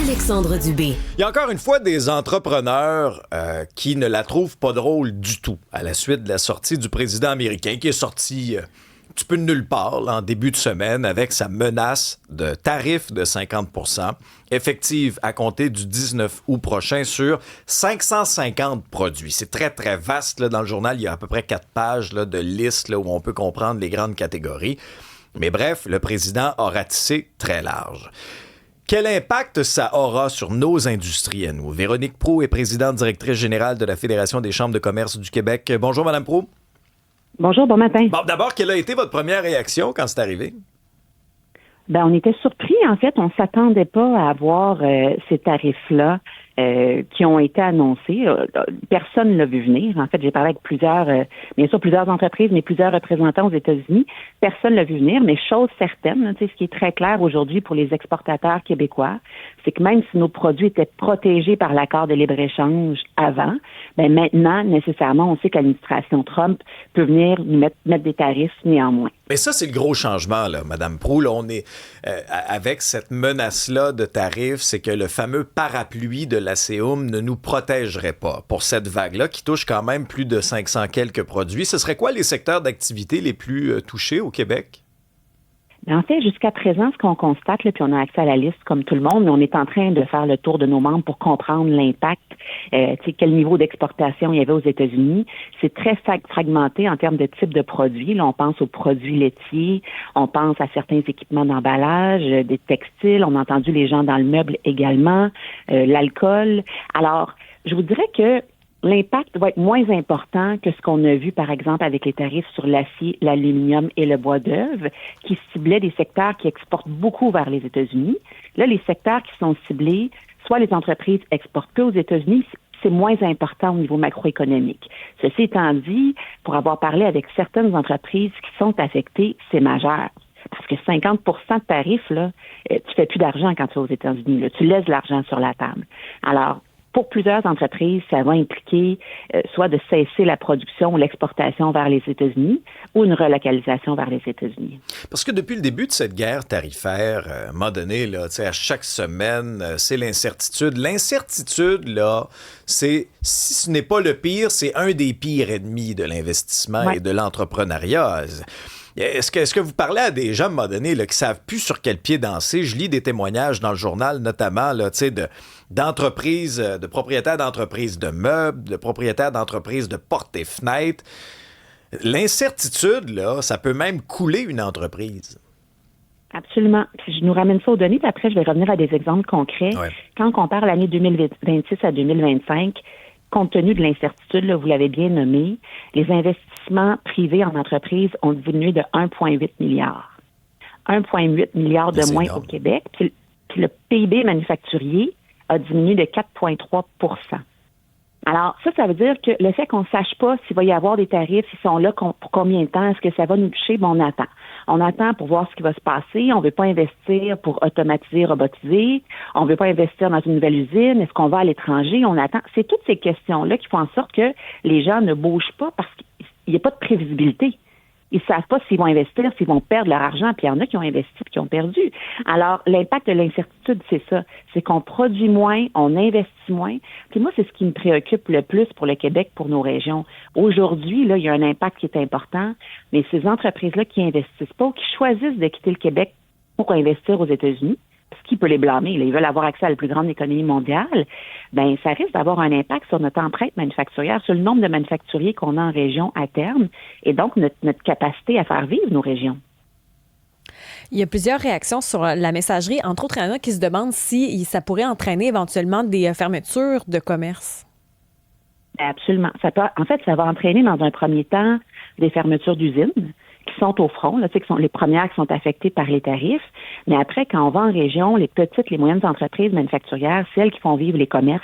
Alexandre Dubé. Il y a encore une fois des entrepreneurs qui ne la trouvent pas drôle du tout à la suite de la sortie du président américain qui est sorti un petit peu de nulle part là, en début de semaine avec sa menace de tarif de 50% effective à compter du 19 août prochain sur 550 produits. C'est très, très vaste. Là, dans le journal, il y a à peu près 4 pages là, de listes là, où on peut comprendre les grandes catégories. Mais bref, le président a ratissé très large. Quel impact ça aura sur nos industries à nous? Véronique Proulx est présidente directrice générale de la Fédération des chambres de commerce du Québec. Bonjour, Mme Proulx. Bonjour, bon matin. Bon, d'abord, quelle a été votre première réaction quand c'est arrivé? On était surpris, en fait. On s'attendait pas à avoir ces tarifs-là qui ont été annoncés. Personne ne l'a vu venir. En fait, j'ai parlé avec bien sûr, plusieurs entreprises, mais plusieurs représentants aux États-Unis. Personne ne l'a vu venir, mais chose certaine, ce qui est très clair aujourd'hui pour les exportateurs québécois, c'est que même si nos produits étaient protégés par l'accord de libre-échange avant, maintenant, nécessairement, on sait que l'administration Trump peut venir nous mettre des tarifs néanmoins. Mais ça, c'est le gros changement, là, Mme Proulx. Là, on est avec cette menace-là de tarifs, c'est que le fameux parapluie de l'ACEUM ne nous protégerait pas pour cette vague-là qui touche quand même plus de 500 quelques produits. Ce serait quoi les secteurs d'activité les plus touchés au Québec? En fait, jusqu'à présent, ce qu'on constate, là, puis on a accès à la liste comme tout le monde, mais on est en train de faire le tour de nos membres pour comprendre l'impact, quel niveau d'exportation il y avait aux États-Unis. C'est très fragmenté en termes de type de produits. Là, on pense aux produits laitiers, on pense à certains équipements d'emballage, des textiles, on a entendu les gens dans le meuble également, l'alcool. Alors, je vous dirais que l'impact va être moins important que ce qu'on a vu, par exemple, avec les tarifs sur l'acier, l'aluminium et le bois d'œuvre, qui ciblaient des secteurs qui exportent beaucoup vers les États-Unis. Là, les secteurs qui sont ciblés, soit les entreprises exportent peu aux États-Unis, c'est moins important au niveau macroéconomique. Ceci étant dit, pour avoir parlé avec certaines entreprises qui sont affectées, c'est majeur. Parce que 50 de tarifs, là, tu fais plus d'argent quand tu es aux États-Unis. Là, tu laisses de l'argent sur la table. Alors, pour plusieurs entreprises, ça va impliquer soit de cesser la production ou l'exportation vers les États-Unis ou une relocalisation vers les États-Unis. Parce que depuis le début de cette guerre tarifaire, à un moment donné, là, à chaque semaine, c'est l'incertitude. L'incertitude, là, si ce n'est pas le pire, c'est un des pires ennemis de l'investissement et de l'entrepreneuriat. Est-ce que vous parlez à des gens, à un moment donné, là, qui ne savent plus sur quel pied danser? Je lis des témoignages dans le journal, notamment là, d'entreprises, de propriétaires d'entreprises de meubles, de propriétaires d'entreprises de portes et fenêtres. L'incertitude, là, ça peut même couler une entreprise. Absolument. Puis je nous ramène ça aux données, puis après, je vais revenir à des exemples concrets. Ouais. Quand on compare l'année 2026 à 2025, compte tenu de l'incertitude, là, vous l'avez bien nommé, les investissements privés en entreprise ont diminué de 1,8 milliard. 1,8 milliard de moins énorme au Québec. Puis le PIB manufacturier a diminué de 4,3 %. Alors, ça veut dire que le fait qu'on ne sache pas s'il va y avoir des tarifs, s'ils sont là pour combien de temps, est-ce que ça va nous toucher, on attend. On attend pour voir ce qui va se passer. On ne veut pas investir pour automatiser, robotiser. On ne veut pas investir dans une nouvelle usine. Est-ce qu'on va à l'étranger? On attend. C'est toutes ces questions-là qui font en sorte que les gens ne bougent pas parce qu'il n'y a pas de prévisibilité. Ils ne savent pas s'ils vont investir, s'ils vont perdre leur argent, puis il y en a qui ont investi et qui ont perdu. Alors, l'impact de l'incertitude, c'est ça. C'est qu'on produit moins, on investit moins. Puis moi, c'est ce qui me préoccupe le plus pour le Québec, pour nos régions. Aujourd'hui, là, il y a un impact qui est important, mais ces entreprises-là qui investissent pas ou qui choisissent de quitter le Québec pour investir aux États-Unis, parce qui peut les blâmer? Là, ils veulent avoir accès à la plus grande économie mondiale. Ça risque d'avoir un impact sur notre empreinte manufacturière, sur le nombre de manufacturiers qu'on a en région à terme, et donc notre capacité à faire vivre nos régions. Il y a plusieurs réactions sur la messagerie, entre autres, il y en a qui se demandent si ça pourrait entraîner éventuellement des fermetures de commerce. Absolument. En fait, ça va entraîner dans un premier temps des fermetures d'usines qui sont au front, là, qui sont les premières qui sont affectées par les tarifs. Mais après, quand on va en région, les petites, les moyennes entreprises manufacturières, celles qui font vivre les commerces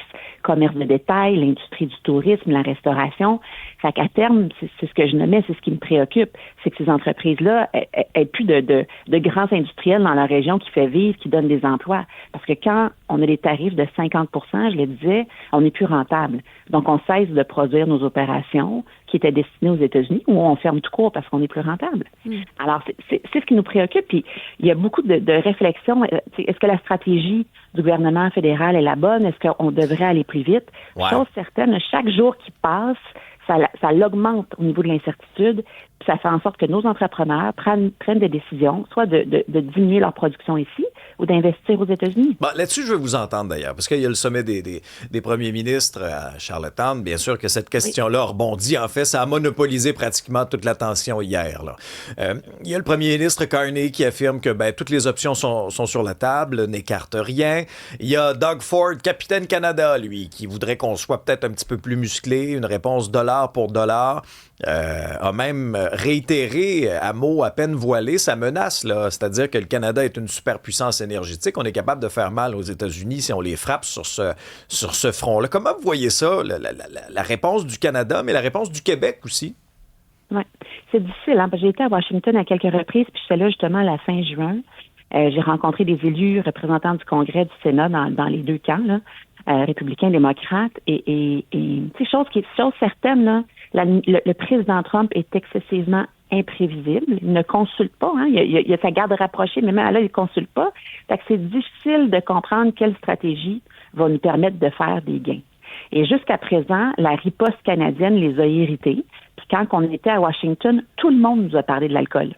de détail, l'industrie du tourisme, la restauration. Fait qu'à terme, c'est ce que je nommais, c'est ce qui me préoccupe, c'est que ces entreprises-là aient plus de grands industriels dans la région qui fait vivre, qui donnent des emplois. Parce que quand on a des tarifs de 50 je le disais, on n'est plus rentable. Donc, on cesse de produire nos opérations qui qui étaient destinés aux États-Unis ou on ferme tout court parce qu'on est plus rentable. Alors, c'est ce qui nous préoccupe. Puis, il y a beaucoup de réflexions. Est-ce que la stratégie du gouvernement fédéral est la bonne? Est-ce qu'on devrait aller plus vite? Chose certaine, chaque jour qui passe, ça l'augmente au niveau de l'incertitude, puis ça fait en sorte que nos entrepreneurs prennent des décisions, soit de diminuer leur production ici ou d'investir aux États-Unis. Bon, là-dessus, je veux vous entendre d'ailleurs, parce qu'il y a le sommet des premiers ministres à Charlottetown. Bien sûr que cette question-là rebondit. En fait, ça a monopolisé pratiquement toute l'attention hier. Il y a le premier ministre Carney qui affirme que toutes les options sont sur la table, n'écarte rien. Il y a Doug Ford, capitaine Canada, lui, qui voudrait qu'on soit peut-être un petit peu plus musclé, une réponse dollar pour dollar. A même réitéré à mots à peine voilés sa menace, là. C'est-à-dire que le Canada est une superpuissance énergétique. On est capable de faire mal aux États-Unis si on les frappe sur ce front-là. Comment vous voyez ça, la réponse du Canada, mais la réponse du Québec aussi? Oui, c'est difficile. Hein? J'ai été à Washington à quelques reprises, puis j'étais là justement à la fin juin. J'ai rencontré des élus, représentants du Congrès, du Sénat dans les deux camps, là, républicains, démocrates, et chose certaine, là, le président Trump est excessivement imprévisible. Il ne consulte pas. Hein? Il a sa garde rapprochée, mais même là, il ne consulte pas. Fait que c'est difficile de comprendre quelle stratégie va nous permettre de faire des gains. Et jusqu'à présent, la riposte canadienne les a irrités. Puis quand on était à Washington, tout le monde nous a parlé de l'alcool.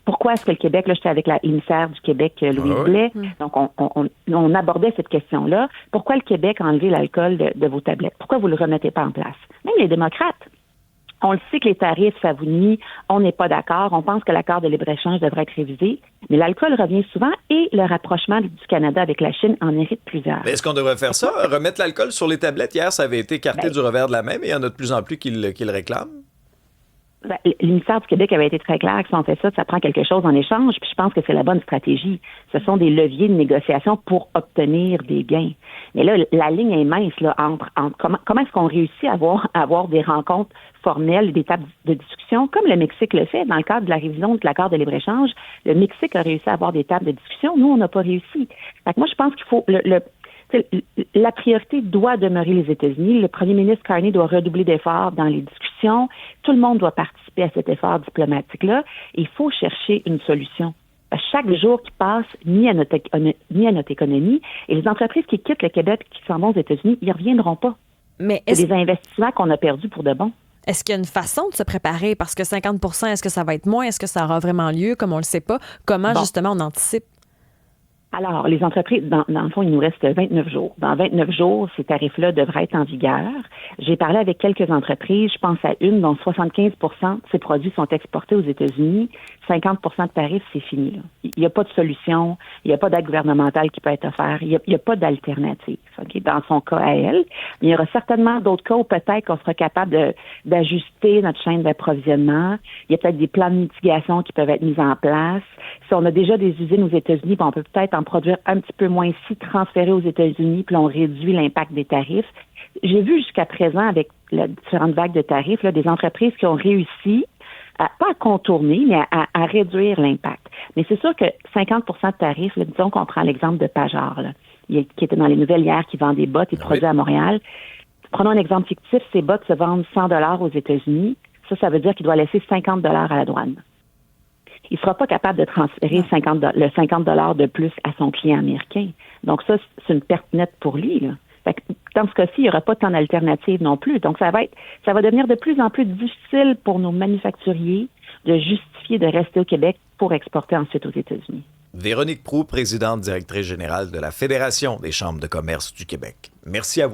Pourquoi est-ce que le Québec, là, j'étais avec l'émissaire du Québec, Louise Blais, donc on abordait cette question-là. Pourquoi le Québec a enlevé l'alcool de vos tablettes? Pourquoi vous ne le remettez pas en place? Même les démocrates. On le sait que les tarifs, ça vous nuit. On n'est pas d'accord. On pense que l'accord de libre-échange devrait être révisé. Mais l'alcool revient souvent et le rapprochement du Canada avec la Chine en hérite plusieurs. Mais est-ce qu'on devrait faire ça? Remettre l'alcool sur les tablettes? Hier, ça avait été écarté du revers de la main, mais il y en a de plus en plus qui le réclament. Le ministère du Québec avait été très clair que si on fait ça, ça prend quelque chose en échange, puis je pense que c'est la bonne stratégie. Ce sont des leviers de négociation pour obtenir des gains. Mais là, la ligne est mince là, entre comment est-ce qu'on réussit à avoir des rencontres formelles, des tables de discussion, comme le Mexique le fait dans le cadre de la révision de l'accord de libre-échange. Le Mexique a réussi à avoir des tables de discussion. Nous, on n'a pas réussi. Fait que moi, je pense qu'il faut la priorité doit demeurer les États-Unis. Le premier ministre Carney doit redoubler d'efforts dans les discussions. Tout le monde doit participer à cet effort diplomatique-là. Il faut chercher une solution. Chaque jour qui passe, ni à notre économie. Et les entreprises qui quittent le Québec, qui s'en vont aux États-Unis, ils ne reviendront pas. Mais c'est des investissements qu'on a perdus pour de bon. Est-ce qu'il y a une façon de se préparer? Parce que 50 % est-ce que ça va être moins? Est-ce que ça aura vraiment lieu? Comme on ne le sait pas. Comment, justement, on anticipe? Alors, les entreprises, dans le fond, il nous reste 29 jours. Dans 29 jours, ces tarifs-là devraient être en vigueur. J'ai parlé avec quelques entreprises. Je pense à une dont 75 % de ces produits sont exportés aux États-Unis. 50 % de tarifs, c'est fini. Là. Il n'y a pas de solution. Il n'y a pas d'aide gouvernementale qui peut être offerte. Il n'y a pas d'alternative. Okay? Dans son cas à elle. Mais il y aura certainement d'autres cas où peut-être qu'on sera capable d'ajuster notre chaîne d'approvisionnement. Il y a peut-être des plans de mitigation qui peuvent être mis en place. Si on a déjà des usines aux États-Unis, on peut peut-être en produire un petit peu moins ici, transférer aux États-Unis, puis on réduit l'impact des tarifs. J'ai vu jusqu'à présent, avec les différentes vagues de tarifs, là, des entreprises qui ont réussi, pas à contourner, mais à réduire l'impact. Mais c'est sûr que 50 % de tarifs, là, disons qu'on prend l'exemple de Pajor, là, qui était dans les nouvelles hier, qui vend des bottes et produits à Montréal. Prenons un exemple fictif, ces bottes se vendent 100 $ aux États-Unis. Ça veut dire qu'il doit laisser 50 $ à la douane. Il ne sera pas capable de transférer le 50 $ de plus à son client américain. Donc ça, c'est une perte nette pour lui, là. Fait que dans ce cas-ci, il n'y aura pas tant d'alternatives non plus. Donc ça va devenir de plus en plus difficile pour nos manufacturiers de justifier de rester au Québec pour exporter ensuite aux États-Unis. Véronique Proulx, présidente directrice générale de la Fédération des chambres de commerce du Québec. Merci à vous.